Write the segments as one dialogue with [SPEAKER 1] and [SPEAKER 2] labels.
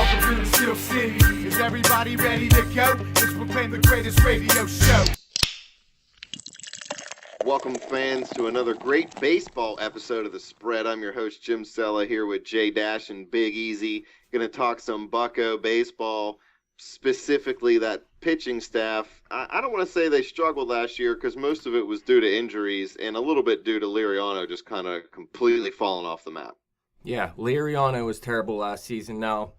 [SPEAKER 1] Welcome to the Steel City. Is everybody ready to go? It's proclaimed the greatest radio show.
[SPEAKER 2] Welcome, fans, to another great baseball episode of The Spread. I'm your host, Jim Sella, here with Jay Dash and Big Easy. Going to talk some Bucco baseball, specifically that pitching staff. I don't want to say they struggled last year because most of it was due to injuries and a little bit due to Liriano just kind of completely falling off the map.
[SPEAKER 3] Yeah, Liriano was terrible last season. Now,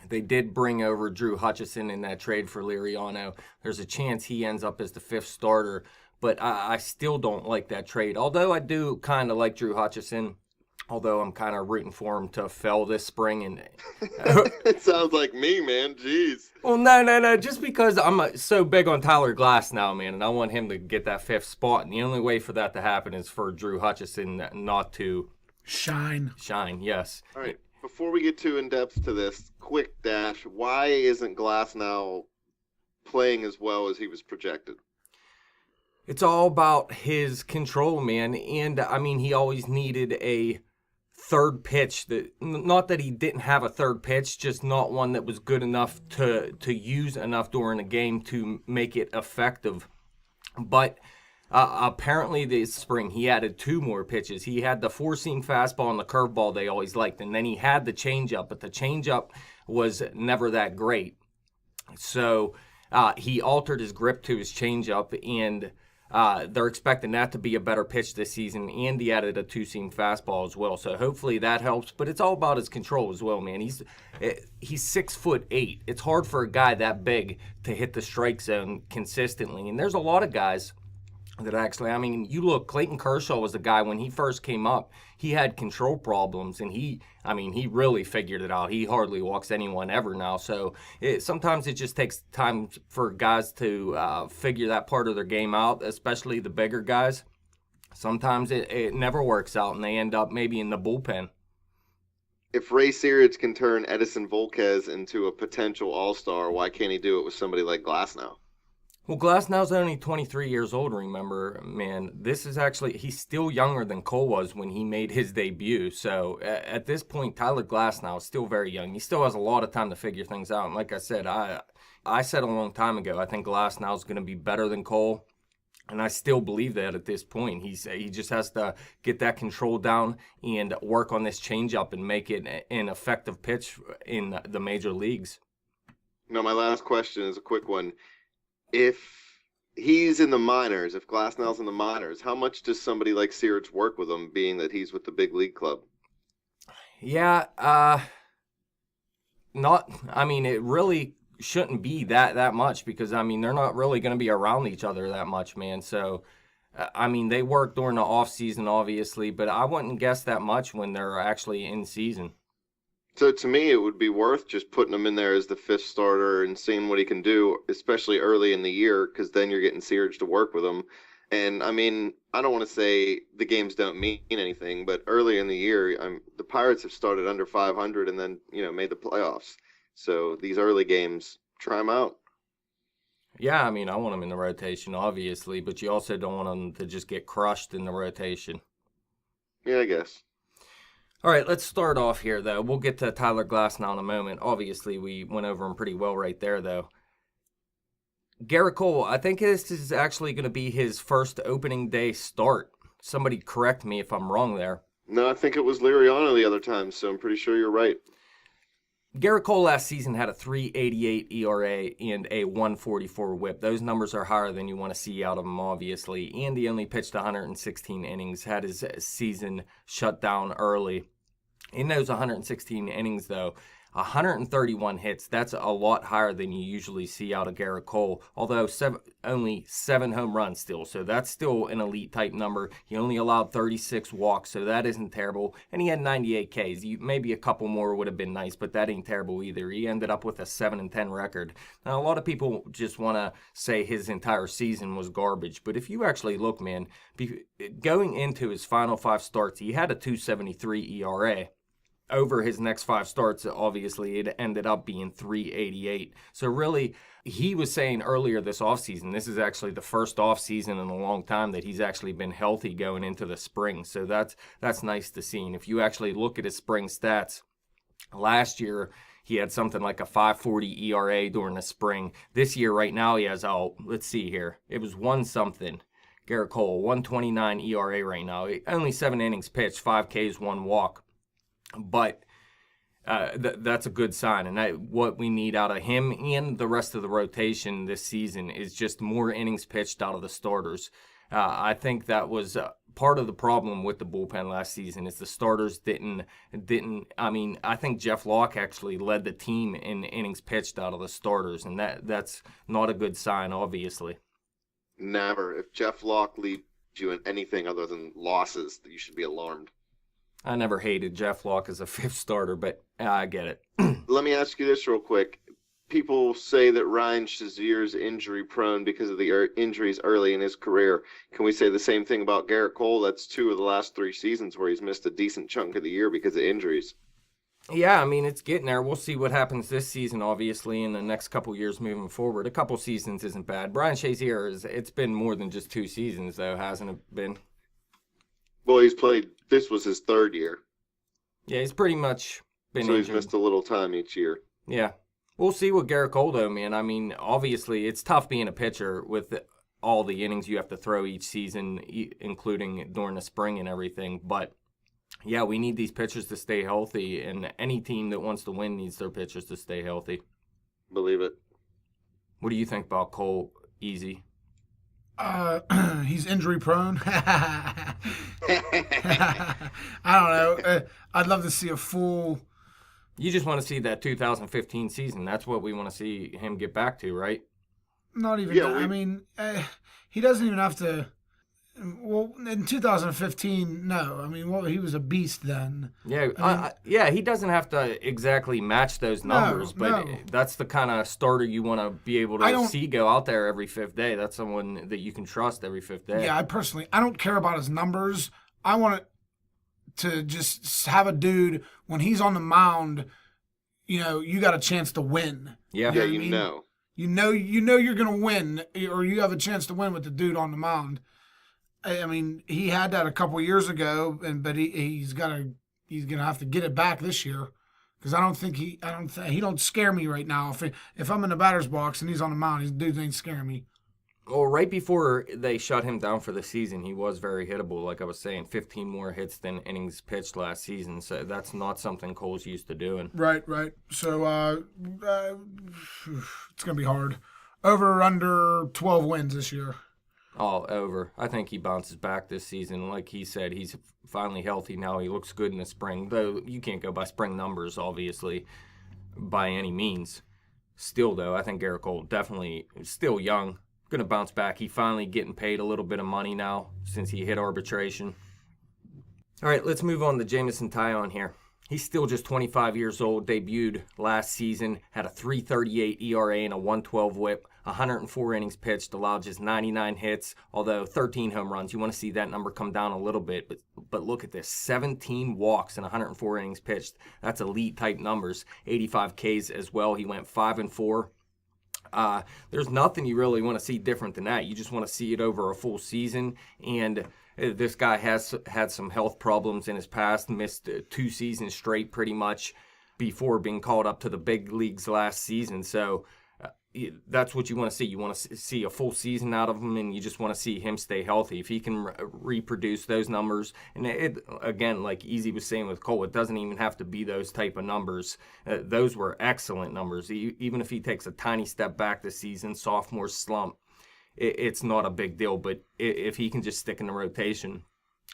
[SPEAKER 3] they did bring over Drew Hutchison in that trade for Liriano. There's a chance he ends up as the fifth starter, but I still don't like that trade. Although I do kind of like Drew Hutchison, although I'm kind of rooting for him to fail this spring. And
[SPEAKER 2] It sounds like me, man. Jeez.
[SPEAKER 3] Well, no. Just because I'm so big on Tyler Glass now, man, and I want him to get that fifth spot. And the only way for that to happen is for Drew Hutchison not to
[SPEAKER 4] shine.
[SPEAKER 3] Yes.
[SPEAKER 2] All right. Before we get too in-depth to this, quick dash. Why isn't Glass now playing as well as he was projected?
[SPEAKER 3] It's all about his control, man. And, I mean, he always needed a third pitch. Not that he didn't have a third pitch, just not one that was good enough to use enough during the game to make it effective. But apparently this spring he added two more pitches. He had the four-seam fastball and the curveball they always liked. And then he had the changeup, but the changeup was never that great. So he altered his grip to his changeup, and they're expecting that to be a better pitch this season, and he added a two-seam fastball as well. So hopefully that helps, but it's all about his control as well, man. He's 6'8". It's hard for a guy that big to hit the strike zone consistently, and there's a lot of guys that actually, I mean, you look, Clayton Kershaw was the guy when he first came up, he had control problems, and he really figured it out. He hardly walks anyone ever now. So sometimes it just takes time for guys to figure that part of their game out, especially the bigger guys. Sometimes it never works out, and they end up maybe in the bullpen.
[SPEAKER 2] If Ray Searage can turn Edison Volquez into a potential all-star, why can't he do it with somebody like Glasnow?
[SPEAKER 3] Well, Glasnow's only 23 years old, remember, man. This is actually, he's still younger than Cole was when he made his debut. So at this point, Tyler Glasnow is still very young. He still has a lot of time to figure things out. And like I said, I said a long time ago, I think Glasnow is going to be better than Cole. And I still believe that at this point. He just has to get that control down and work on this changeup and make it an effective pitch in the major leagues.
[SPEAKER 2] Now, my last question is a quick one. If he's in the minors, if Glasnow's in the minors, how much does somebody like Searage work with him, being that he's with the big league club?
[SPEAKER 3] Yeah, it really shouldn't be that much because, I mean, they're not really going to be around each other that much, man. So, they work during the off season, obviously, but I wouldn't guess that much when they're actually in season.
[SPEAKER 2] So to me, it would be worth just putting him in there as the fifth starter and seeing what he can do, especially early in the year, because then you're getting Searage to work with him. And, I mean, I don't want to say the games don't mean anything, but early in the year, the Pirates have started under 500 and then, made the playoffs. So these early games, try them out.
[SPEAKER 3] Yeah, I mean, I want them in the rotation, obviously, but you also don't want them to just get crushed in the rotation.
[SPEAKER 2] Yeah, I guess.
[SPEAKER 3] All right, let's start off here, though. We'll get to Tyler Glasnow in a moment. Obviously, we went over him pretty well right there, though. Gerrit Cole, I think this is actually going to be his first opening day start. Somebody correct me if I'm wrong there.
[SPEAKER 2] No, I think it was Liriano the other time, so I'm pretty sure you're right.
[SPEAKER 3] Gerrit Cole last season had a 3.88 ERA and a 1.44 WHIP. Those numbers are higher than you want to see out of him, obviously. And he only pitched 116 innings, had his season shut down early. In those 116 innings, though, 131 hits. That's a lot higher than you usually see out of Gerrit Cole, although only 7 home runs still. So that's still an elite type number. He only allowed 36 walks, so that isn't terrible. And he had 98 Ks. Maybe a couple more would have been nice, but that ain't terrible either. He ended up with a 7-10 record. Now, a lot of people just want to say his entire season was garbage, but if you actually look, man, going into his final 5 starts, he had a 2.73 ERA. Over his next 5 starts, obviously, it ended up being 3.88. So really, he was saying earlier this offseason, this is actually the first offseason in a long time that he's actually been healthy going into the spring. So that's nice to see. And if you actually look at his spring stats, last year he had something like a 5.40 ERA during the spring. This year, right now, he has, let's see here. It was 1-something. Gerrit Cole, 1.29 ERA right now. Only 7 innings pitched, 5 Ks, 1 walk. But that's a good sign. And what we need out of him and the rest of the rotation this season is just more innings pitched out of the starters. I think that was part of the problem with the bullpen last season is the starters didn't. I mean, I think Jeff Locke actually led the team in innings pitched out of the starters, and that's not a good sign, obviously.
[SPEAKER 2] Never. If Jeff Locke leads you in anything other than losses, you should be alarmed.
[SPEAKER 3] I never hated Jeff Locke as a 5th starter, but I get it.
[SPEAKER 2] Let me ask you this real quick. People say that Ryan Shazier's injury prone because of the injuries early in his career. Can we say the same thing about Gerrit Cole? That's 2 of the last 3 seasons where he's missed a decent chunk of the year because of injuries.
[SPEAKER 3] Yeah, I mean, it's getting there. We'll see what happens this season, obviously, in the next couple years moving forward. A couple seasons isn't bad. Brian Shazier, it's been more than just 2 seasons, though, hasn't it been?
[SPEAKER 2] Well, he's played, this was his 3rd year.
[SPEAKER 3] Yeah, he's pretty much been
[SPEAKER 2] so
[SPEAKER 3] injured.
[SPEAKER 2] He's missed a little time each year.
[SPEAKER 3] Yeah. We'll see with Gerrit Cole, though, man. I mean, obviously, it's tough being a pitcher with all the innings you have to throw each season, including during the spring and everything. But, yeah, we need these pitchers to stay healthy, and any team that wants to win needs their pitchers to stay healthy.
[SPEAKER 2] Believe it.
[SPEAKER 3] What do you think about Cole, Easy?
[SPEAKER 4] He's injury prone. I don't know. I'd love to see a full...
[SPEAKER 3] You just want to see that 2015 season. That's what we want to see him get back to, right?
[SPEAKER 4] Not even that. I mean, he doesn't even have to... Well, in 2015, no. I mean, well, he was a beast then.
[SPEAKER 3] Yeah, he doesn't have to exactly match those numbers, but that's the kind of starter you want to be able to see go out there every 5th day. That's someone that you can trust every 5th day.
[SPEAKER 4] Yeah, I don't care about his numbers. I want it to just have a dude, when he's on the mound, you got a chance to win.
[SPEAKER 3] Yeah,
[SPEAKER 2] you know.
[SPEAKER 4] You know you're going to win, or you have a chance to win with the dude on the mound. I mean, he had that a couple years ago, but he's gonna have to get it back this year, because he don't scare me right now. If I'm in the batter's box and he's on the mound, his dude ain't scaring me.
[SPEAKER 3] Well, right before they shut him down for the season, he was very hittable. Like I was saying, 15 more hits than innings pitched last season. So that's not something Cole's used to doing.
[SPEAKER 4] Right. So it's gonna be hard. Over or under 12 wins this year.
[SPEAKER 3] All over. I think he bounces back this season. Like he said, he's finally healthy now. He looks good in the spring, though you can't go by spring numbers, obviously, by any means. Still, though, I think Gerrit Cole definitely still young. Going to bounce back. He finally getting paid a little bit of money now since he hit arbitration. All right, let's move on to Jameson Taillon here. He's still just 25 years old, debuted last season, had a 3.38 ERA and a 1.12 whip, 104 innings pitched, allowed just 99 hits, although 13 home runs. You want to see that number come down a little bit, but look at this, 17 walks and 104 innings pitched. That's elite-type numbers, 85 Ks as well. He went 5-4. There's nothing you really want to see different than that. You just want to see it over a full season, and this guy has had some health problems in his past, missed 2 seasons straight pretty much before being called up to the big leagues last season. So that's what you want to see. You want to see a full season out of him, and you just want to see him stay healthy. If he can reproduce those numbers, and again, like Easy was saying with Cole, it doesn't even have to be those type of numbers. Those were excellent numbers. Even if he takes a tiny step back this season, sophomore slump, it's not a big deal, but if he can just stick in the rotation,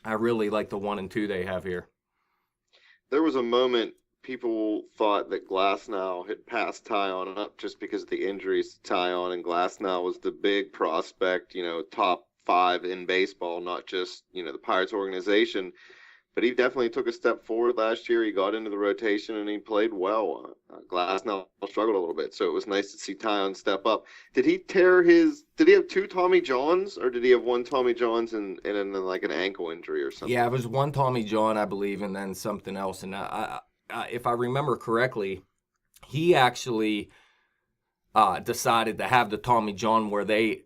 [SPEAKER 3] I really like the 1 and 2 they have here.
[SPEAKER 2] There was a moment people thought that Glasnow had passed Taillon up just because of the injuries to Taillon, and Glasnow was the big prospect, top 5 in baseball, not just, the Pirates organization. But he definitely took a step forward last year. He got into the rotation, and he played well. Glasnow struggled a little bit, so it was nice to see Taillon step up. Did he have 2 Tommy Johns, or did he have 1 Tommy Johns and then like an ankle injury or something?
[SPEAKER 3] Yeah, it was 1 Tommy John, I believe, and then something else. And if I remember correctly, he actually decided to have the Tommy John where they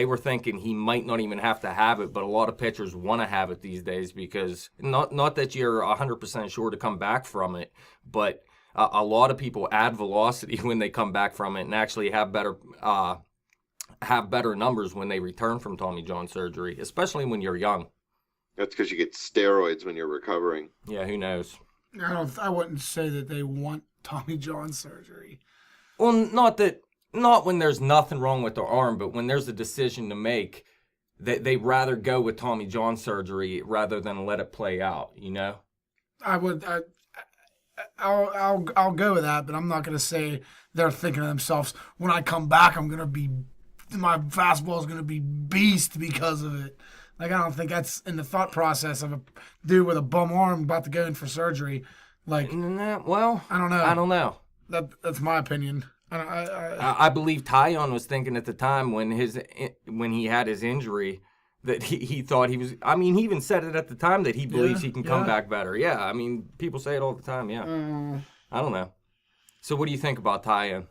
[SPEAKER 3] were thinking he might not even have to have it, but a lot of pitchers want to have it these days because not that you're 100% sure to come back from it, but a lot of people add velocity when they come back from it and actually have better numbers when they return from Tommy John surgery, especially when you're young.
[SPEAKER 2] That's because you get steroids when you're recovering.
[SPEAKER 3] Yeah, who knows?
[SPEAKER 4] I wouldn't say that they want Tommy John surgery.
[SPEAKER 3] Well, not when there's nothing wrong with their arm, but when there's a decision to make, they'd rather go with Tommy John surgery rather than let it play out, you know?
[SPEAKER 4] I'll go with that, but I'm not going to say they're thinking to themselves, when I come back, my fastball is going to be beast because of it. Like, I don't think that's in the thought process of a dude with a bum arm about to go in for surgery. Like,
[SPEAKER 3] well,
[SPEAKER 4] I don't know.
[SPEAKER 3] I don't know.
[SPEAKER 4] That's my opinion.
[SPEAKER 3] I believe Tyon was thinking at the time when he had his injury that he thought he was. I mean, he even said it at the time that he believes he can come back better. Yeah, I mean, people say it all the time. Yeah, I don't know. So, what do you think about Tyon?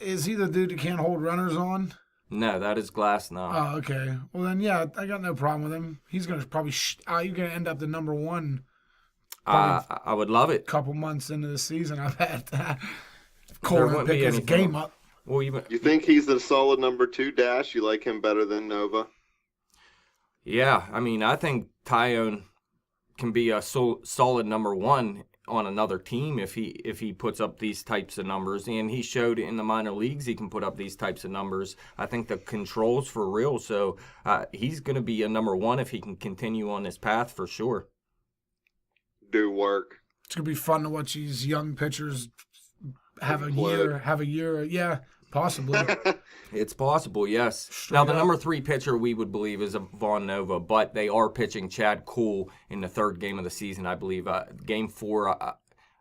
[SPEAKER 4] Is he the dude that can't hold runners on?
[SPEAKER 3] No, that is Glass now.
[SPEAKER 4] Oh, okay. Well, then, yeah, I got no problem with him. He's going to probably you're going to end up the number one.
[SPEAKER 3] I would love it.
[SPEAKER 4] Couple months into the season, I've had that. Cole pick his game up.
[SPEAKER 3] Well,
[SPEAKER 2] you think he's the solid number 2, Dash? You like him better than Nova?
[SPEAKER 3] Yeah, I mean, I think Tyon can be a solid number 1 on another team if he puts up these types of numbers, and he showed in the minor leagues he can put up these types of numbers. I think the control's for real, so he's going to be a number 1 if he can continue on this path for sure.
[SPEAKER 2] Do work.
[SPEAKER 4] It's going to be fun to watch these young pitchers have a year. Yeah, possibly.
[SPEAKER 3] It's possible, yes.
[SPEAKER 4] Straight
[SPEAKER 3] now, the
[SPEAKER 4] up.
[SPEAKER 3] number 3 pitcher we would believe is Vaughn Nova, but they are pitching Chad Cole in the 3rd game of the season, I believe. Game 4,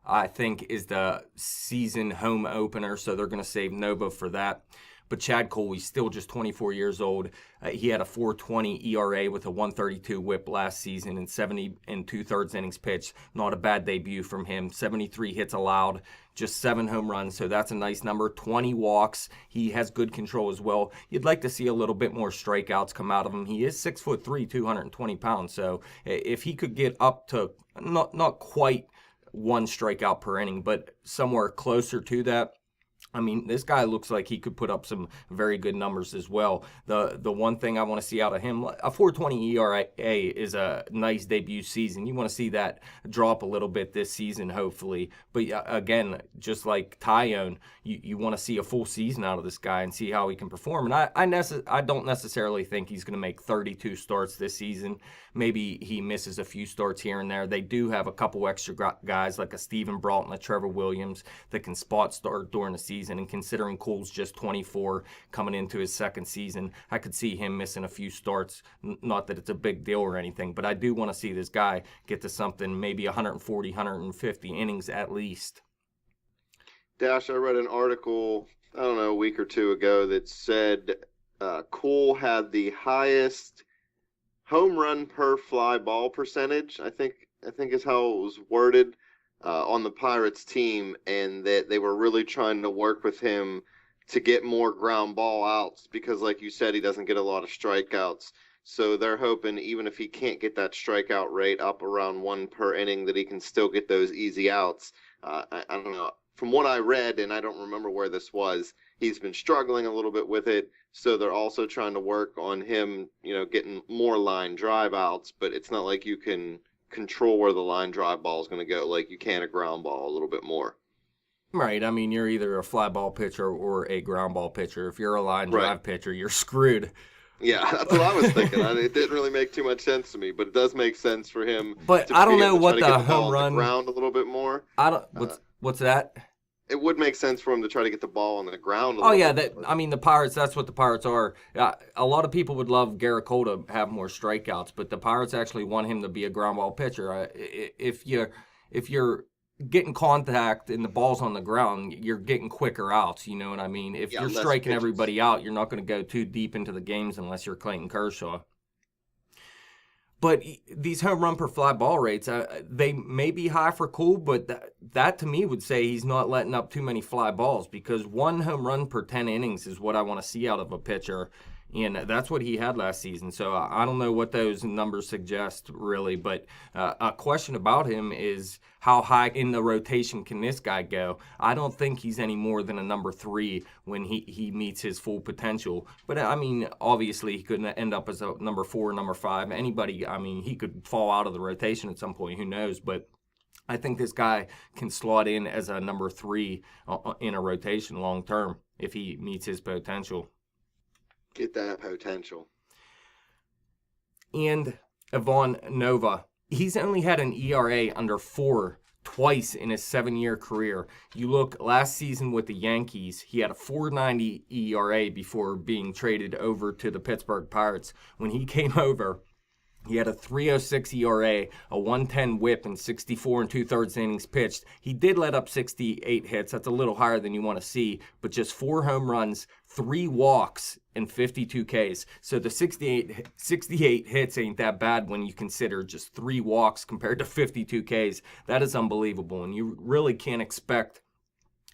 [SPEAKER 3] I think, is the season home opener, so they're going to save Nova for that. But Chad Cole, he's still just 24 years old. He had a 4.20 ERA with a 1.32 WHIP last season and 70 2/3 innings pitched. Not a bad debut from him. 73 hits allowed, just 7 home runs, so that's a nice number. 20 walks. He has good control as well. You'd like to see a little bit more strikeouts come out of him. He is 6'3", 220 pounds, so if he could get up to not quite 1 strikeout per inning, but somewhere closer to that, I mean, this guy looks like he could put up some very good numbers as well. The one thing I want to see out of him, a 4.20 ERA is a nice debut season. You want to see that drop a little bit this season, hopefully. But again, just like Tyon, you want to see a full season out of this guy and see how he can perform. And I don't necessarily think he's going to make 32 starts this season. Maybe he misses a few starts here and there. They do have a couple extra guys like a Steven Broughton, a Trevor Williams that can spot start during the season. And considering Cole's just 24 coming into his 2nd season, I could see him missing a few starts. Not that it's a big deal or anything, but I do want to see this guy get to something, maybe 140, 150 innings at least.
[SPEAKER 2] Dash, I read an article, I don't know, a week or 2 ago that said Cole had the highest home run per fly ball percentage, I think is how it was worded, on the Pirates team, and that they were really trying to work with him to get more ground ball outs because, like you said, he doesn't get a lot of strikeouts. So they're hoping even if he can't get that strikeout rate up around 1 per inning, that he can still get those easy outs. I don't know. From what I read, and I don't remember where this was, he's been struggling a little bit with it. So they're also trying to work on him, getting more line drive outs, but it's not like you can control where the line drive ball is going to go like you can a ground ball a little bit more.
[SPEAKER 3] Right. I mean, you're either a fly ball pitcher or a ground ball pitcher. If you're a line drive pitcher, you're screwed.
[SPEAKER 2] Yeah, that's what I was thinking. It didn't really make too much sense to me, but it does make sense for him.
[SPEAKER 3] But
[SPEAKER 2] to
[SPEAKER 3] I don't
[SPEAKER 2] be
[SPEAKER 3] know
[SPEAKER 2] able to
[SPEAKER 3] what
[SPEAKER 2] try to
[SPEAKER 3] the
[SPEAKER 2] get ball
[SPEAKER 3] home
[SPEAKER 2] on
[SPEAKER 3] run
[SPEAKER 2] the ground a little bit more.
[SPEAKER 3] What's that?
[SPEAKER 2] It would make sense for him to try to get the ball on the ground.
[SPEAKER 3] The Pirates. That's what the Pirates are. A lot of people would love Gerrit Cole to have more strikeouts, but the Pirates actually want him to be a ground ball pitcher. If you're getting contact and the ball's on the ground, you're getting quicker outs. You know what I mean? If you're striking everybody out, you're not going to go too deep into the games unless you're Clayton Kershaw. But these home run per fly ball rates, they may be high for Cole, but that to me would say he's not letting up too many fly balls because 1 home run per 10 innings is what I want to see out of a pitcher. And that's what he had last season. So I don't know what those numbers suggest, really. But a question about him is how high in the rotation can this guy go? I don't think he's any more than a number 3 when he meets his full potential. But, I mean, obviously he could end up as a number 4, number 5. Anybody, I mean, he could fall out of the rotation at some point. Who knows? But I think this guy can slot in as a number 3 in a rotation long term if he meets his potential.
[SPEAKER 2] Get that potential.
[SPEAKER 3] And Ivan Nova, he's only had an ERA under 4 twice in his 7-year career. You look last season with the Yankees, he had a 4.90 ERA before being traded over to the Pittsburgh Pirates. When he came over, he had a 3.06 ERA, a 1.10 WHIP, and 64 2/3 innings pitched. He did let up 68 hits. That's a little higher than you want to see, but just 4 home runs, 3 walks, and 52 Ks. So the 68 hits ain't that bad when you consider just 3 walks compared to 52 Ks. That is unbelievable, and you really can't expect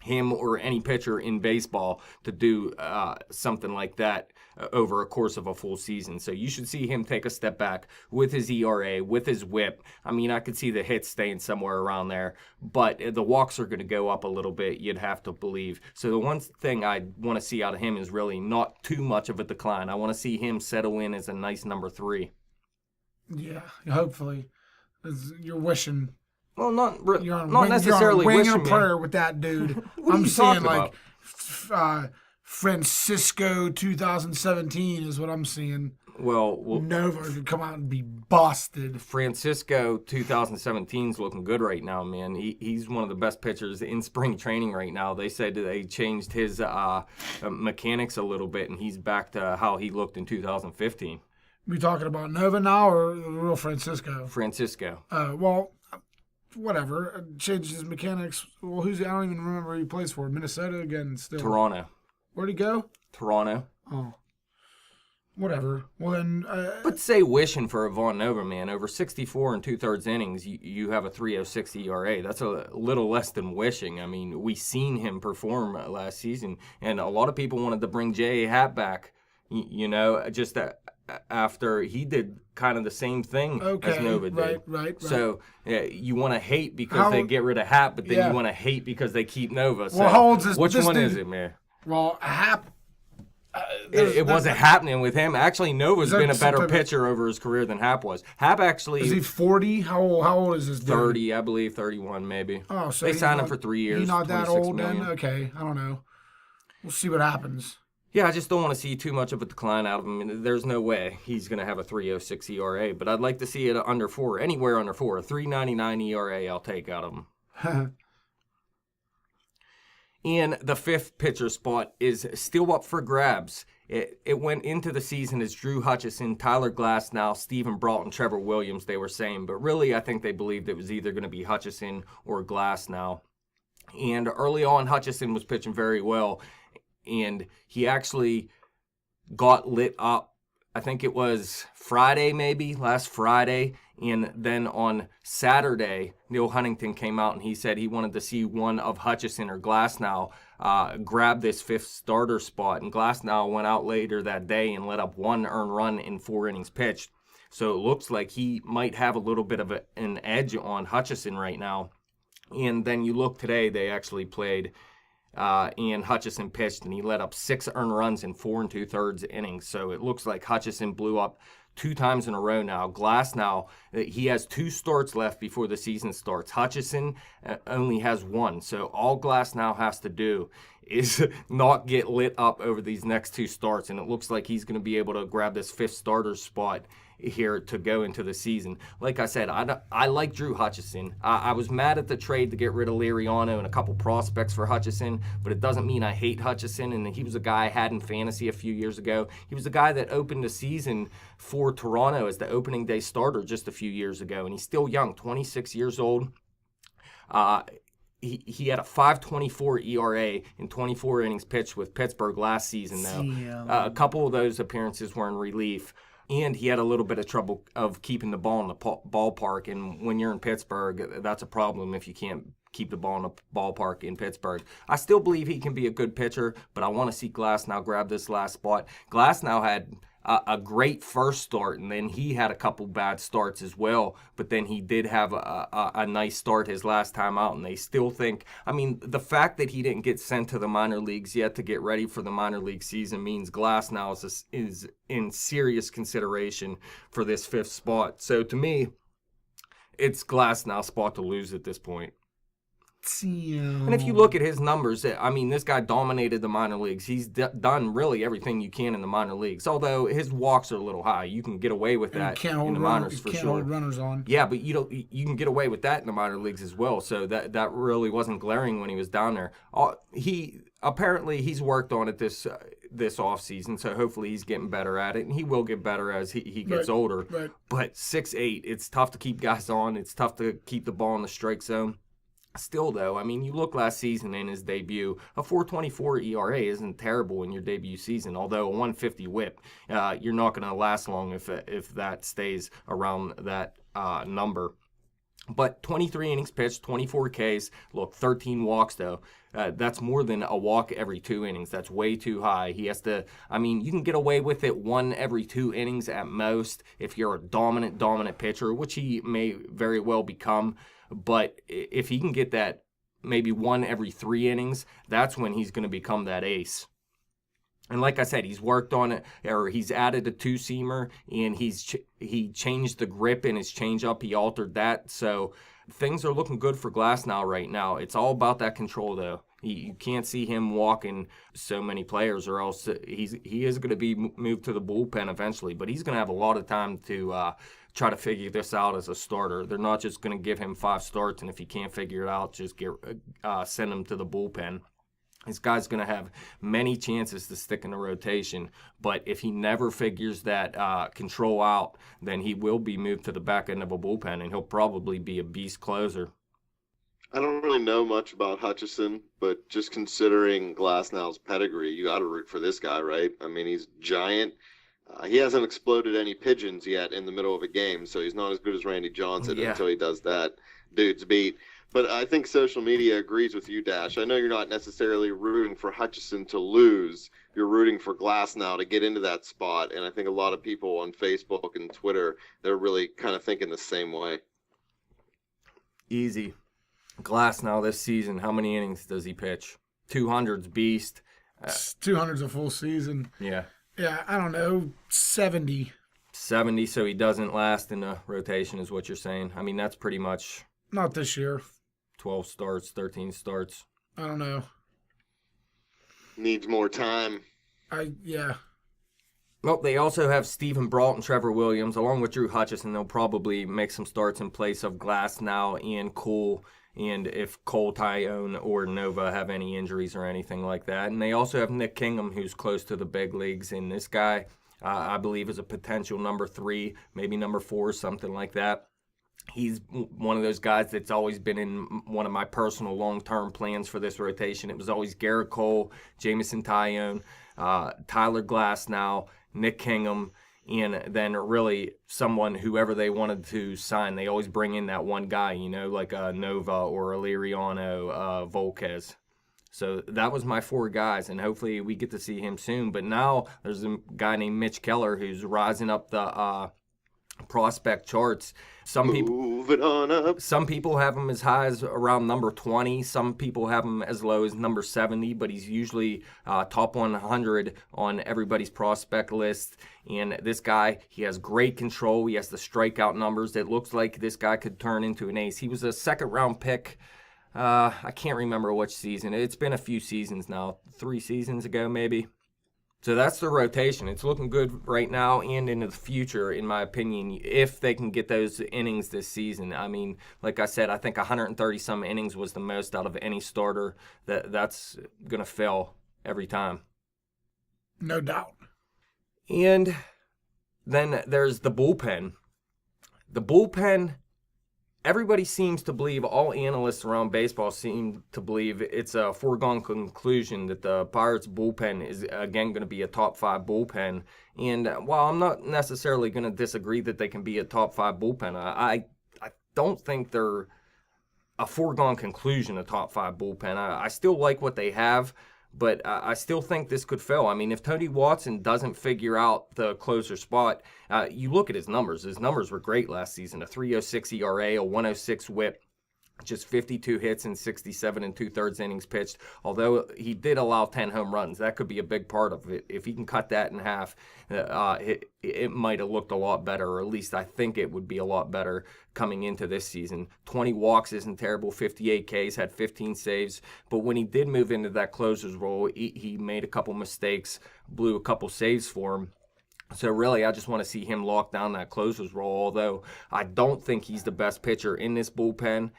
[SPEAKER 3] him or any pitcher in baseball to do something like that over a course of a full season. So you should see him take a step back with his ERA, with his WHIP. I mean, I could see the hits staying somewhere around there, but the walks are going to go up a little bit, you'd have to believe. So the one thing I want to see out of him is really not too much of a decline. I want to see him settle in as a nice number 3.
[SPEAKER 4] Yeah, hopefully. You're wishing.
[SPEAKER 3] Well, not
[SPEAKER 4] You're
[SPEAKER 3] necessarily
[SPEAKER 4] on a
[SPEAKER 3] wishing,
[SPEAKER 4] wing and a prayer with that dude.
[SPEAKER 3] What are
[SPEAKER 4] I'm
[SPEAKER 3] you
[SPEAKER 4] saying
[SPEAKER 3] talking
[SPEAKER 4] like Francisco 2017 is what I'm seeing.
[SPEAKER 3] Well,
[SPEAKER 4] Nova could come out and be busted.
[SPEAKER 3] Francisco 2017 is looking good right now, man. He's one of the best pitchers in spring training right now. They said they changed his mechanics a little bit, and he's back to how he looked in 2015.
[SPEAKER 4] We talking about Nova now or the real Francisco?
[SPEAKER 3] Francisco.
[SPEAKER 4] Well, whatever. Changed his mechanics. Well, I don't even remember who he plays for. Minnesota again still.
[SPEAKER 3] Toronto.
[SPEAKER 4] Where'd he go?
[SPEAKER 3] Toronto.
[SPEAKER 4] Oh. Whatever. Well, then.
[SPEAKER 3] But say wishing for Ivan Nova, man. Over 64 2/3 innings, you have a 3.06 ERA. That's a little less than wishing. I mean, we seen him perform last season, and a lot of people wanted to bring J.A. Happ back, just after he did kind of the same thing as Nova did.
[SPEAKER 4] Right.
[SPEAKER 3] So you want to hate because they get rid of Happ, but then you want to hate because they keep Nova. So
[SPEAKER 4] well, how old's
[SPEAKER 3] which one is it, man?
[SPEAKER 4] Well, Happ.
[SPEAKER 3] It wasn't happening with him. Actually, Nova's been a better pitcher over his career than Happ was. Happ actually...
[SPEAKER 4] Is he 40? How old is this dude?
[SPEAKER 3] 30, I believe, 31 maybe.
[SPEAKER 4] Oh, so
[SPEAKER 3] they signed him for 3 years.
[SPEAKER 4] He's not that old
[SPEAKER 3] million.
[SPEAKER 4] then? Okay, I don't know. We'll see what happens.
[SPEAKER 3] Yeah, I just don't want to see too much of a decline out of him. There's no way he's going to have a 3.06 ERA, but I'd like to see it under 4, anywhere under 4. A 3.99 ERA I'll take out of him. And the 5th pitcher spot is still up for grabs. It went into the season as Drew Hutchison, Tyler Glasnow, Stephen Broughton, Trevor Williams, they were saying. But really, I think they believed it was either going to be Hutchison or Glasnow. And early on, Hutchison was pitching very well. And he actually got lit up. I think it was Friday, maybe, last Friday. And then on Saturday, Neil Huntington came out and he said he wanted to see one of Hutchison or Glasnow grab this 5th starter spot. And Glasnow went out later that day and let up 1 earned run in 4 innings pitched. So it looks like he might have a little bit of an edge on Hutchison right now. And then you look today, they actually played, and Hutchison pitched, and he let up 6 earned runs in 4 2/3 innings. So it looks like Hutchison blew up 2 times in a row now. Glasnow, he has 2 starts left before the season starts. Hutchison only has 1. So all Glasnow has to do is not get lit up over these next 2 starts. And it looks like he's going to be able to grab this 5th starter spot here to go into the season. Like I said, I like Drew Hutchison. I was mad at the trade to get rid of Liriano and a couple prospects for Hutchison, but it doesn't mean I hate Hutchison. And he was a guy I had in fantasy a few years ago. He was a guy that opened the season for Toronto as the opening day starter just a few years ago, and he's still young, 26 years old. He had a 5.24 ERA in 24 innings pitched with Pittsburgh last season, though. A couple of those appearances were in relief. And he had a little bit of trouble of keeping the ball in the ballpark. And when you're in Pittsburgh, that's a problem if you can't keep the ball in the ballpark in Pittsburgh. I still believe he can be a good pitcher, but I want to see Glasnow grab this last spot. Glasnow had a great first start, and then he had a couple bad starts as well, but then he did have a nice start his last time out, and they still think, I mean, the fact that he didn't get sent to the minor leagues yet to get ready for the minor league season means Glasnow is in serious consideration for this 5th spot. So to me, it's Glasnow's spot to lose at this point. And if you look at his numbers, I mean, this guy dominated the minor leagues. He's done really everything you can in the minor leagues. Although his walks are a little high, you can get away with that in the minors for sure.
[SPEAKER 4] Hold runners on.
[SPEAKER 3] Yeah, but you can get away with that in the minor leagues as well. So that really wasn't glaring when he was down there. He's worked on it this off season, so hopefully he's getting better at it, and he will get better as he gets older.
[SPEAKER 4] Right.
[SPEAKER 3] But 6'8", it's tough to keep guys on. It's tough to keep the ball in the strike zone. Still, though, I mean, you look last season in his debut, a 4.24 ERA isn't terrible in your debut season, although a 150 whip, you're not going to last long if that stays around that number. But 23 innings pitched, 24 Ks, look, 13 walks, though. That's more than a walk every 2 innings. That's way too high. He has to, I mean, you can get away with it 1 every 2 innings at most if you're a dominant pitcher, which he may very well become. But if he can get that maybe 1 every 3 innings, that's when he's going to become that ace. And like I said, he's worked on it, or he's added a 2-seamer, and he changed the grip in his changeup. He altered that. So things are looking good for Glasnow right now. It's all about that control, though. You can't see him walking so many players, or else he is going to be moved to the bullpen eventually. But he's going to have a lot of time to try to figure this out as a starter. They're not just going to give him 5 starts, and if he can't figure it out, just send him to the bullpen. This guy's going to have many chances to stick in the rotation, but if he never figures that control out, then he will be moved to the back end of a bullpen, and he'll probably be a beast closer.
[SPEAKER 2] I don't really know much about Hutchison, but just considering Glasnow's pedigree, you got to root for this guy, right? I mean, he's giant. He hasn't exploded any pigeons yet in the middle of a game, so he's not as good as Randy Johnson until he does that dude's beat. But I think social media agrees with you, Dash. I know you're not necessarily rooting for Hutchison to lose. You're rooting for Glasnow to get into that spot, and I think a lot of people on Facebook and Twitter, they're really kind of thinking the same way.
[SPEAKER 3] Easy. Glasnow this season, how many innings does he pitch? 200's beast.
[SPEAKER 4] 200's a full season.
[SPEAKER 3] Yeah.
[SPEAKER 4] Yeah, I don't know, 70.
[SPEAKER 3] 70, so he doesn't last in the rotation is what you're saying. I mean, that's pretty much...
[SPEAKER 4] Not this year.
[SPEAKER 3] 12 starts, 13 starts.
[SPEAKER 4] I don't know.
[SPEAKER 2] Needs more time.
[SPEAKER 4] Yeah.
[SPEAKER 3] Well, they also have Stephen Brault and Trevor Williams, along with Drew Hutchison. They'll probably make some starts in place of Glasnow and Cole, and if Cole, Tyone, or Nova have any injuries or anything like that. And they also have Nick Kingham, who's close to the big leagues. And this guy, I believe, is a potential number 3, maybe number 4, something like that. He's one of those guys that's always been in one of my personal long-term plans for this rotation. It was always Gerrit Cole, Jameson Tyone, Tyler Glasnow, Nick Kingham, and then really someone, whoever they wanted to sign. They always bring in that one guy, like Nova or Liriano, Volquez. So that was my 4 guys, and hopefully we get to see him soon. But now there's a guy named Mitch Keller who's rising up the prospect charts.
[SPEAKER 2] Moving on up.
[SPEAKER 3] Some people have him as high as around number 20. Some people have him as low as number 70, but he's usually top 100 on everybody's prospect list. And this guy, he has great control. He has the strikeout numbers. It looks like this guy could turn into an ace. He was a second-round pick. I can't remember which season. It's been a few seasons now. 3 seasons ago, maybe. So that's the rotation. It's looking good right now and into the future, in my opinion, if they can get those innings this season. I mean, like I said, I think 130-some innings was the most out of any starter. That's going to fail every time.
[SPEAKER 4] No doubt.
[SPEAKER 3] And then there's the bullpen. The bullpen... Everybody seems to believe, all analysts around baseball seem to believe it's a foregone conclusion that the Pirates bullpen is again going to be a top 5 bullpen. And while I'm not necessarily going to disagree that they can be a top 5 bullpen, I don't think they're a foregone conclusion, a top 5 bullpen. I still like what they have, but I still think this could fail. I mean, if Tony Watson doesn't figure out the closer spot, you look at his numbers. His numbers were great last season, a 3.06 ERA, a 1.06 whip, just 52 hits and 67 and 2/3 innings pitched, although he did allow 10 home runs. That could be a big part of it. If he can cut that in half, it might have looked a lot better, or at least I think it would be a lot better coming into this season. 20 walks isn't terrible, 58 Ks, had 15 saves, but when he did move into that closer's role, he made a couple mistakes, blew a couple saves for him. So really, I just want to see him lock down that closer's role, although I don't think he's the best pitcher in this bullpen.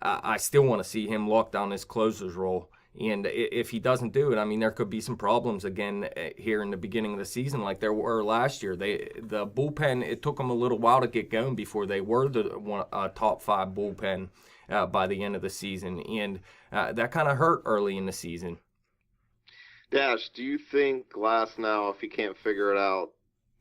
[SPEAKER 3] I still want to see him lock down his closer's role. And if he doesn't do it, I mean, there could be some problems again here in the beginning of the season like there were last year. The bullpen, it took them a little while to get going before they were the top 5 bullpen by the end of the season. And that kind of hurt early in the season.
[SPEAKER 2] Dash, do you think Glass now, if he can't figure it out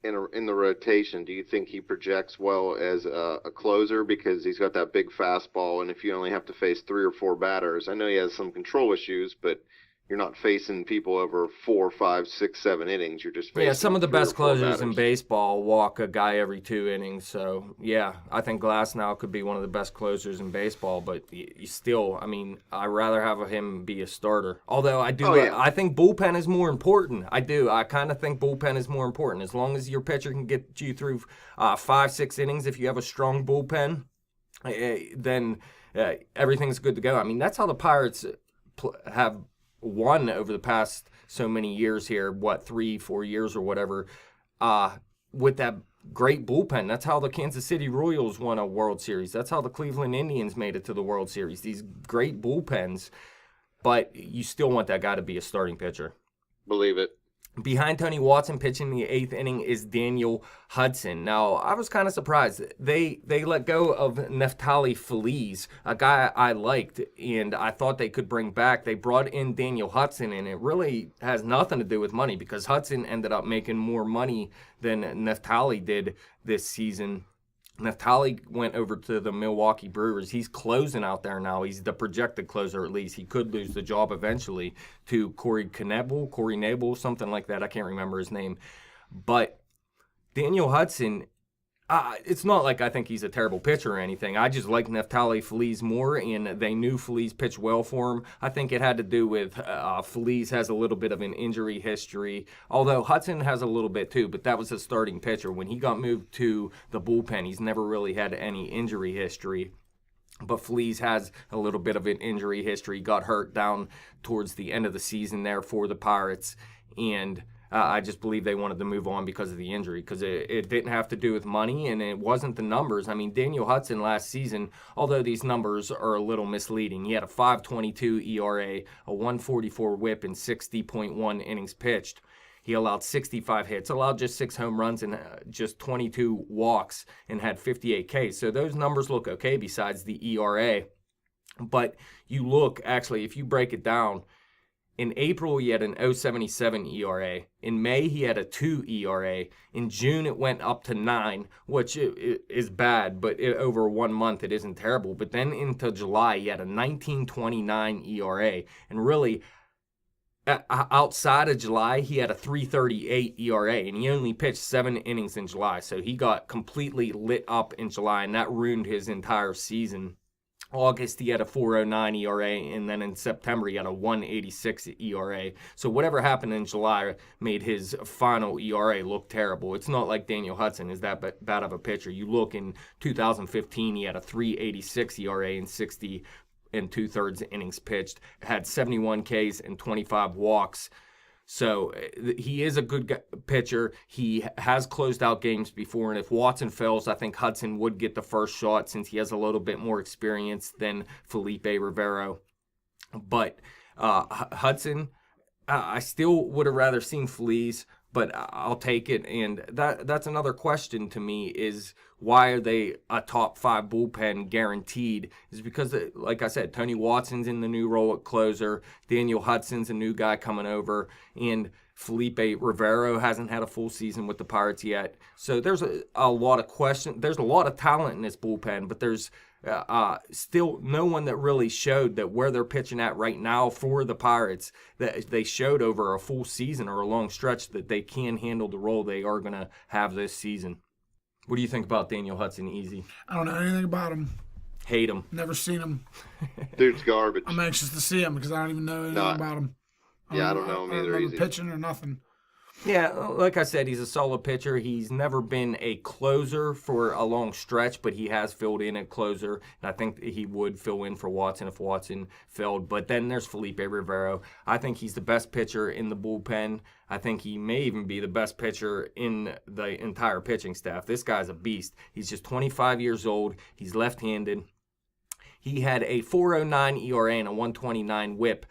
[SPEAKER 2] in the rotation, do you think he projects well as a closer because he's got that big fastball, and if you only have to face 3 or 4 batters, I know he has some control issues, but you're not facing people over 4, 5, 6, 7 innings. You're just facing
[SPEAKER 3] some of the best closers in
[SPEAKER 2] batters.
[SPEAKER 3] baseball walk a guy every 2 innings. So, yeah, I think Glass now could be one of the best closers in baseball. But you still, I mean, I'd rather have him be a starter. Although I do, I think bullpen is more important. I do. I kind of think bullpen is more important. As long as your pitcher can get you through 5, 6 innings, if you have a strong bullpen, then everything's good to go. I mean, that's how the Pirates have won over the past so many years here, 3, 4 years or whatever, with that great bullpen. That's how the Kansas City Royals won a World Series. That's how the Cleveland Indians made it to the World Series. These great bullpens, but you still want that guy to be a starting pitcher.
[SPEAKER 2] Believe it.
[SPEAKER 3] Behind Tony Watson pitching the 8th inning is Daniel Hudson. Now, I was kind of surprised. They let go of Neftali Feliz, a guy I liked, and I thought they could bring back. They brought in Daniel Hudson, and it really has nothing to do with money because Hudson ended up making more money than Neftali did this season. Neftali went over to the Milwaukee Brewers. He's closing out there now. He's the projected closer, at least. He could lose the job eventually to Corey Knebel, something like that. I can't remember his name. But Daniel Hudson, it's not like I think he's a terrible pitcher or anything. I just like Neftali Feliz more, and they knew Feliz pitched well for him. I think it had to do with Feliz has a little bit of an injury history, although Hudson has a little bit too, but that was a starting pitcher. When he got moved to the bullpen, he's never really had any injury history. But Feliz has a little bit of an injury history. Got hurt down towards the end of the season there for the Pirates, and I just believe they wanted to move on because of the injury, because it didn't have to do with money, and it wasn't the numbers. I mean, Daniel Hudson last season, although these numbers are a little misleading, he had a 5.22 ERA, a 1.44 whip, and 60.1 innings pitched. He allowed 65 hits, allowed just 6 home runs and just 22 walks, and had 58 Ks. So those numbers look okay besides the ERA. But you look, actually, if you break it down, in April, he had an 0.77 ERA. In May, he had a 2 ERA. In June, it went up to 9, which is bad, but over 1 month, it isn't terrible. But then into July, he had a 19.29 ERA. And really, outside of July, he had a 3.38 ERA, and he only pitched 7 innings in July. So he got completely lit up in July, and that ruined his entire season. August, he had a 4.09 ERA, and then in September, he had a 1.86 ERA. So whatever happened in July made his final ERA look terrible. It's not like Daniel Hudson is that bad of a pitcher. You look in 2015, he had a 3.86 ERA and 60 and 2/3 innings pitched, had 71 Ks and 25 walks. So he is a good pitcher. He has closed out games before, and if Watson fails, I think Hudson would get the first shot since he has a little bit more experience than Felipe Rivero. But Hudson, I still would have rather seen Feliz, but I'll take it. And that's another question to me is why are they a top 5 bullpen guaranteed? Is because, like I said, Tony Watson's in the new role at closer. Daniel Hudson's a new guy coming over. And Felipe Rivero hasn't had a full season with the Pirates yet. So there's a lot of questions. There's a lot of talent in this bullpen, but there's still no one that really showed that where they're pitching at right now for the Pirates, that they showed over a full season or a long stretch that they can handle the role they are going to have this season. What do you think about Daniel Hudson, Easy?
[SPEAKER 4] I don't know anything about him.
[SPEAKER 3] Hate him.
[SPEAKER 4] Never seen him.
[SPEAKER 2] Dude's garbage.
[SPEAKER 4] I'm anxious to see him because I don't even know anything about him.
[SPEAKER 2] I don't know him either.
[SPEAKER 4] I don't remember
[SPEAKER 2] Easy.
[SPEAKER 4] pitching or nothing.
[SPEAKER 3] Yeah, like I said, he's a solid pitcher. He's never been a closer for a long stretch, but he has filled in a closer. And I think he would fill in for Watson if Watson failed. But then there's Felipe Rivero. I think he's the best pitcher in the bullpen. I think he may even be the best pitcher in the entire pitching staff. This guy's a beast. He's just 25 years old. He's left-handed. He had a 4.09 ERA and a 129 WHIP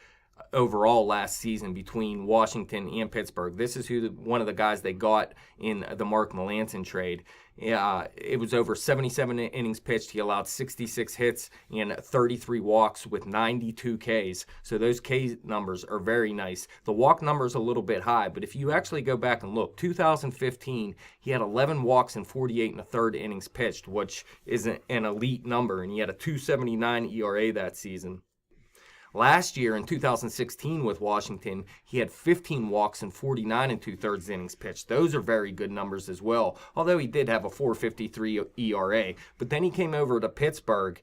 [SPEAKER 3] overall last season between Washington and Pittsburgh. This is one of the guys they got in the Mark Melancon trade. It was over 77 innings pitched. He allowed 66 hits and 33 walks with 92 Ks. So those K numbers are very nice. The walk number is a little bit high, but if you actually go back and look, 2015, he had 11 walks and 48 and a third innings pitched, which is an elite number, and he had a 2.79 ERA that season. Last year, in 2016 with Washington, he had 15 walks and 49 and two-thirds innings pitched. Those are very good numbers as well, although he did have a 4.53 ERA. But then he came over to Pittsburgh,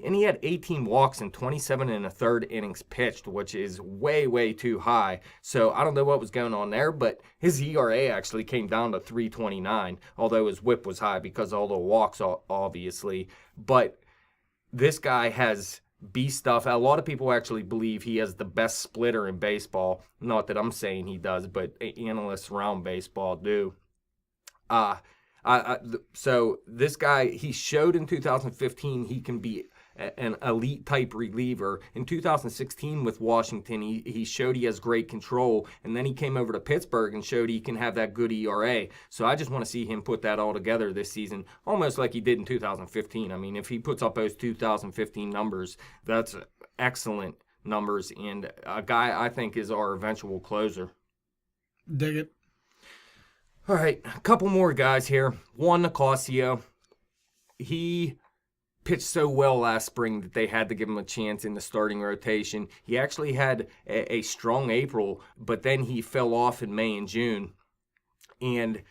[SPEAKER 3] and he had 18 walks and 27 and a third innings pitched, which is way, way too high. So I don't know what was going on there, but his ERA actually came down to 3.29, although his WHIP was high because of all the walks, obviously. But this guy has beast stuff. A lot of people actually believe he has the best splitter in baseball. Not that I'm saying he does, but analysts around baseball do. So this guy, he showed in 2015 he can be an elite type reliever. In 2016 with Washington, he showed he has great control, and then he came over to Pittsburgh and showed he can have that good ERA. So I just want to see him put that all together this season, almost like he did in 2015. I mean, if he puts up those 2015 numbers, that's excellent numbers, and a guy I think is our eventual closer.
[SPEAKER 4] Dig it.
[SPEAKER 3] All right, a couple more guys here. Juan Nicasio. He pitched so well last spring that they had to give him a chance in the starting rotation. He actually had a strong April, but then he fell off in May and June. And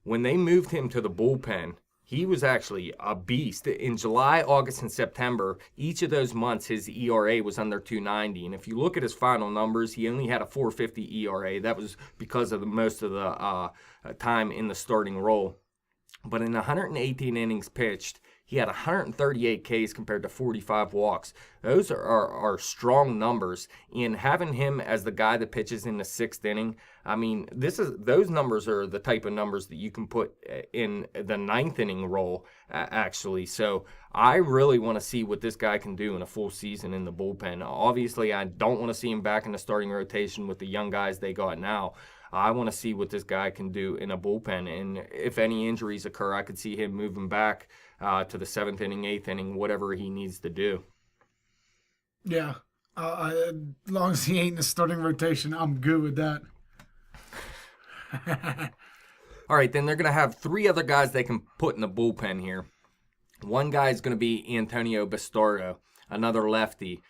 [SPEAKER 3] when they moved him to the bullpen, he was actually a beast. In July, August, and September, each of those months, his ERA was under 2.90. And if you look at his final numbers, he only had a 4.50 ERA. That was because of most of the time in the starting role. But in 118 innings pitched, he had 138 Ks compared to 45 walks. Those are strong numbers. And having him as the guy that pitches in the sixth inning, I mean, those numbers are the type of numbers that you can put in the ninth inning role, actually. So I really want to see what this guy can do in a full season in the bullpen. Obviously, I don't want to see him back in the starting rotation with the young guys they got now. I want to see what this guy can do in a bullpen. And if any injuries occur, I could see him moving back to the seventh inning, eighth inning, whatever he needs to do.
[SPEAKER 4] Yeah. As long as he ain't in the starting rotation, I'm good with that.
[SPEAKER 3] All right, then they're going to have three other guys they can put in the bullpen here. One guy is going to be Antonio Bastardo, another lefty.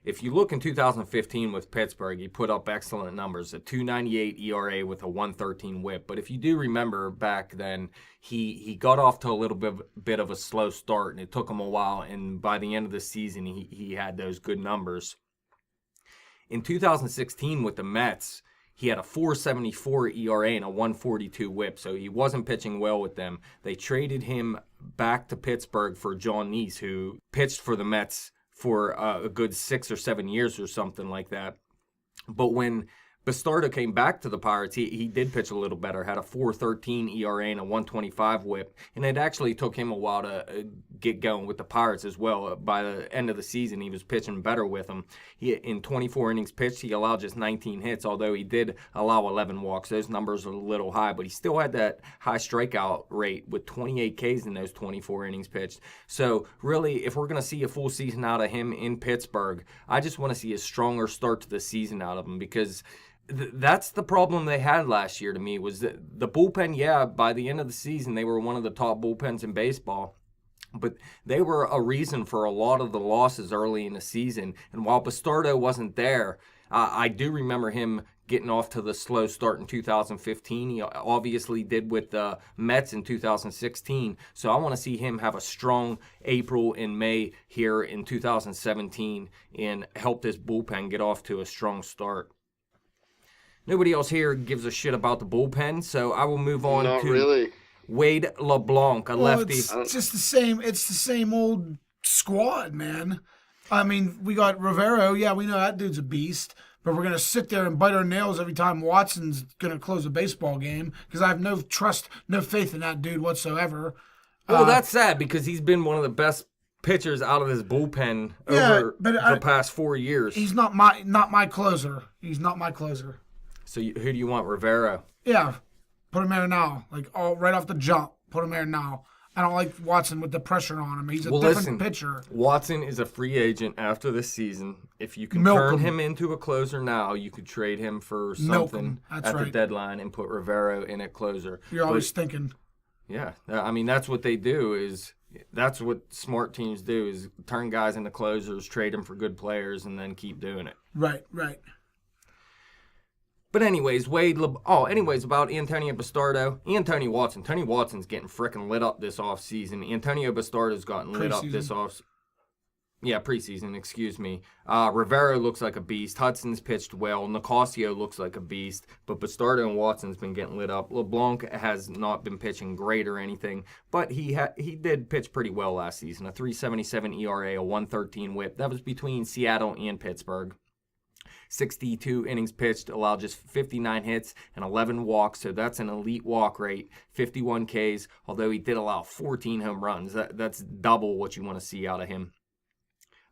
[SPEAKER 3] If you look in 2015 with Pittsburgh, he put up excellent numbers, a 2.98 ERA with a 1.13 WHIP. But if you do remember back then, he got off to a little bit of a slow start, and it took him a while. And by the end of the season, he had those good numbers. In 2016 with the Mets, he had a 4.74 ERA and a 1.42 WHIP, so he wasn't pitching well with them. They traded him back to Pittsburgh for John Neese, who pitched for the Mets for a good 6 or 7 years or something like that. But when Bastardo came back to the Pirates, he did pitch a little better, had a 4.13 ERA and a 1.25 WHIP, and it actually took him a while to get going with the Pirates as well. By the end of the season, he was pitching better with them. In 24 innings pitched, he allowed just 19 hits, although he did allow 11 walks. Those numbers are a little high, but he still had that high strikeout rate with 28 Ks in those 24 innings pitched. So really, if we're going to see a full season out of him in Pittsburgh, I just want to see a stronger start to the season out of him, because that's the problem they had last year to me was that the bullpen, yeah, by the end of the season, they were one of the top bullpens in baseball. But they were a reason for a lot of the losses early in the season. And while Bastardo wasn't there, I do remember him getting off to the slow start in 2015. He obviously did with the Mets in 2016. So I want to see him have a strong April and May here in 2017 and help this bullpen get off to a strong start. Nobody else here gives a shit about the bullpen, so I will move on
[SPEAKER 2] Not
[SPEAKER 3] to
[SPEAKER 2] really.
[SPEAKER 3] Wade LeBlanc, a lefty.
[SPEAKER 4] It's just the same. It's the same old squad, man. I mean, we got Rivero. Yeah, we know that dude's a beast. But we're gonna sit there and bite our nails every time Watson's gonna close a baseball game because I have no trust, no faith in that dude whatsoever.
[SPEAKER 3] Well, that's sad because he's been one of the best pitchers out of this bullpen over the past 4 years.
[SPEAKER 4] He's not my closer. He's not my closer.
[SPEAKER 3] So who do you want, Rivero?
[SPEAKER 4] Yeah, put him there now. Like right off the jump, put him there now. I don't like Watson with the pressure on him. He's a different pitcher.
[SPEAKER 3] Watson is a free agent after this season. If you can turn him into a closer now, you could trade him for something at the deadline and put Rivero in at closer.
[SPEAKER 4] You're always thinking.
[SPEAKER 3] Yeah, I mean, that's what they do that's what smart teams do is turn guys into closers, trade them for good players, and then keep doing it.
[SPEAKER 4] Right.
[SPEAKER 3] But anyways, about Antonio Bastardo. Tony Watson's getting frickin' lit up this offseason. Antonio Bastardo's gotten lit up this preseason, excuse me. Rivero looks like a beast. Hudson's pitched well. Nicasio looks like a beast. But Bastardo and Watson's been getting lit up. LeBlanc has not been pitching great or anything, but he did pitch pretty well last season. A 3.77 ERA, a 1.13 WHIP. That was between Seattle and Pittsburgh. 62 innings pitched, allowed just 59 hits and 11 walks, so that's an elite walk rate. 51 Ks, although he did allow 14 home runs. That's double what you want to see out of him.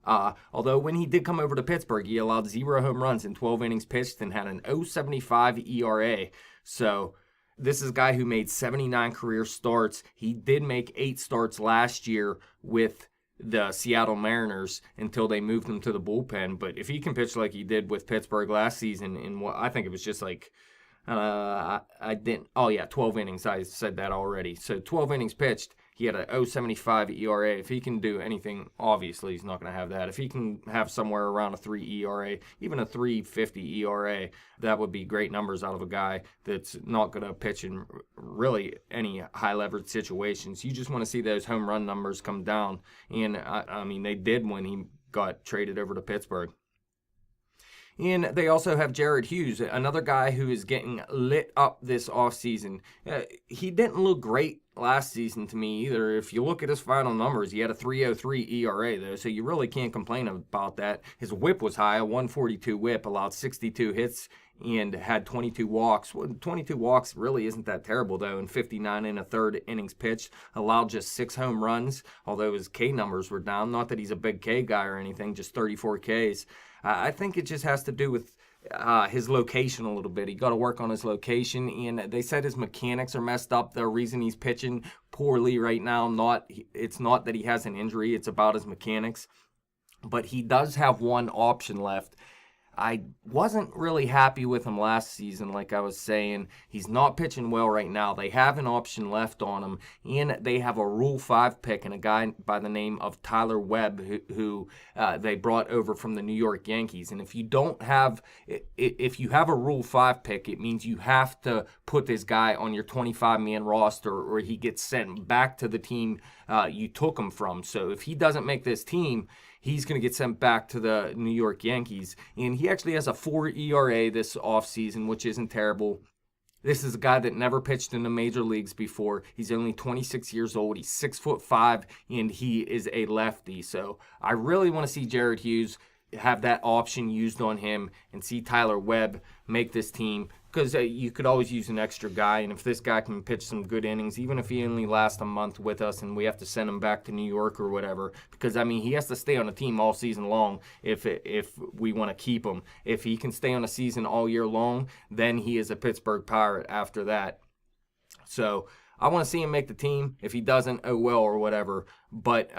[SPEAKER 3] Although when he did come over to Pittsburgh, he allowed 0 home runs in 12 innings pitched and had an 0.75 ERA. So this is a guy who made 79 career starts. He did make 8 starts last year with the Seattle Mariners until they moved him to the bullpen. But if he can pitch like he did with Pittsburgh last season in what I think it was just like 12 innings. I said that already. So 12 innings pitched, he had a 0.75 ERA. If he can do anything, obviously he's not going to have that. If he can have somewhere around a 3 ERA, even a 3.50 ERA, that would be great numbers out of a guy that's not going to pitch in really any high leverage situations. You just want to see those home run numbers come down. And I mean, they did when he got traded over to Pittsburgh. And they also have Jared Hughes, another guy who is getting lit up this offseason. He didn't look great last season to me either. If you look at his final numbers, he had a 3.03 ERA though, so you really can't complain about that. His whip was high, a 142 whip, allowed 62 hits and had 22 walks. 22 walks really isn't that terrible though, and 59 in a third innings pitched, allowed just 6 home runs, although his K numbers were down. Not that he's a big K guy or anything, just 34 Ks. I think it just has to do with his location a little bit. He got to work on his location, and they said his mechanics are messed up. The reason he's pitching poorly right now, it's not that he has an injury, it's about his mechanics. But he does have one option left. I wasn't really happy with him last season, like I was saying. He's not pitching well right now. They have an option left on him, and they have a Rule 5 pick and a guy by the name of Tyler Webb who they brought over from the New York Yankees. And if you have a Rule 5 pick, it means you have to put this guy on your 25-man roster or he gets sent back to the team you took him from. So if he doesn't make this team, he's going to get sent back to the New York Yankees. And he actually has a 4 ERA this offseason, which isn't terrible. This is a guy that never pitched in the major leagues before. He's only 26 years old. He's 6'5", and he is a lefty. So I really want to see Jared Hughes have that option used on him and see Tyler Webb make this team, because you could always use an extra guy, and if this guy can pitch some good innings, even if he only lasts a month with us and we have to send him back to New York or whatever, because I mean he has to stay on a team all season long if we want to keep him. If he can stay on a season all year long, then he is a Pittsburgh Pirate after that. So I want to see him make the team. If he doesn't, oh well, or whatever. But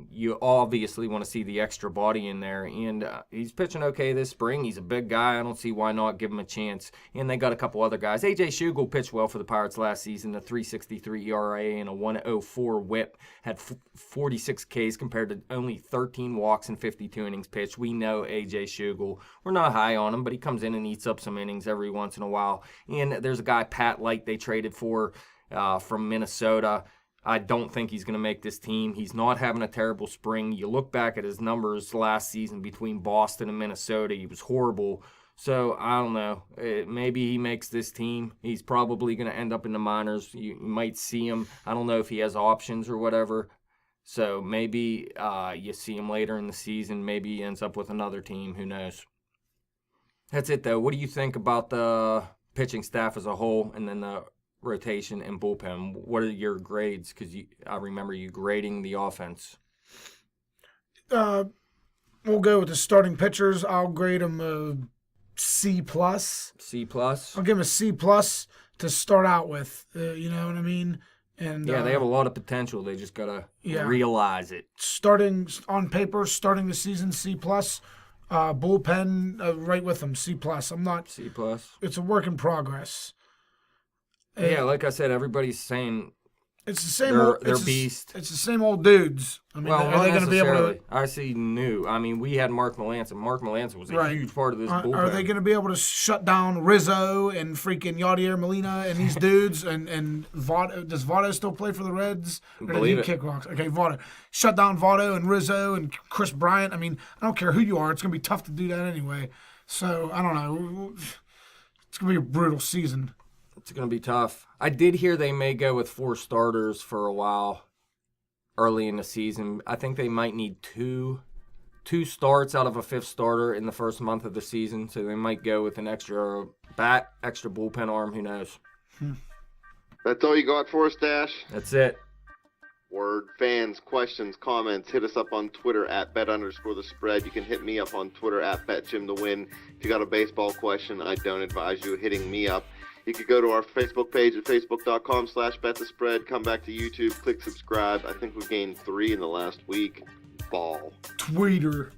[SPEAKER 3] you obviously want to see the extra body in there. And he's pitching okay this spring. He's a big guy. I don't see why not give him a chance. And they got a couple other guys. A.J. Schugel pitched well for the Pirates last season, a 3.63 ERA and a 1.04 whip. Had 46 Ks compared to only 13 walks and 52 innings pitched. We know A.J. Schugel. We're not high on him, but he comes in and eats up some innings every once in a while. And there's a guy, Pat Light, they traded for from Minnesota. I don't think he's going to make this team. He's not having a terrible spring. You look back at his numbers last season between Boston and Minnesota, he was horrible. So, I don't know. Maybe he makes this team. He's probably going to end up in the minors. You might see him. I don't know if he has options or whatever. So, maybe you see him later in the season. Maybe he ends up with another team. Who knows? That's it, though. What do you think about the pitching staff as a whole and then the rotation and bullpen? What are your grades? Because I remember you grading the offense.
[SPEAKER 4] We'll go with the starting pitchers. I'll grade them a C+.
[SPEAKER 3] C+?
[SPEAKER 4] I'll give them a C+ to start out with. You know what I mean? And
[SPEAKER 3] yeah, they have a lot of potential. They just got to realize it.
[SPEAKER 4] Starting on paper, starting the season, C+. Bullpen, right with them, C+. I'm not...
[SPEAKER 3] C+.
[SPEAKER 4] It's a work in progress.
[SPEAKER 3] Yeah, like I said, everybody's saying
[SPEAKER 4] it's the same.
[SPEAKER 3] They're beast.
[SPEAKER 4] It's the same old dudes. I mean, are they going to be able to?
[SPEAKER 3] I see new. I mean, we had Mark Melancon. Mark Melancon was a huge part of this bullpen.
[SPEAKER 4] Are they going to be able to shut down Rizzo and freaking Yadier Molina and these dudes? and Votto, does Votto still play for the Reds? Or
[SPEAKER 3] Believe
[SPEAKER 4] did he
[SPEAKER 3] it.
[SPEAKER 4] kick rocks? Okay, Votto. Shut down Votto and Rizzo and Chris Bryant. I mean, I don't care who you are. It's going to be tough to do that anyway. So, I don't know. It's going to be a brutal season.
[SPEAKER 3] It's going to be tough. I did hear they may go with 4 starters for a while early in the season. I think they might need two starts out of a 5th starter in the first month of the season, so they might go with an extra bat, extra bullpen arm. Who knows?
[SPEAKER 2] That's all you got for us, Dash?
[SPEAKER 3] That's it.
[SPEAKER 2] Word. Fans, questions, comments, hit us up on Twitter at bet_the_spread. You can hit me up on Twitter at betjimthewin. If you got a baseball question, I don't advise you hitting me up. You could go to our Facebook page at facebook.com/betthespread. Come back to YouTube, click subscribe. I think we gained 3 in the last week. Ball.
[SPEAKER 4] Tweeter.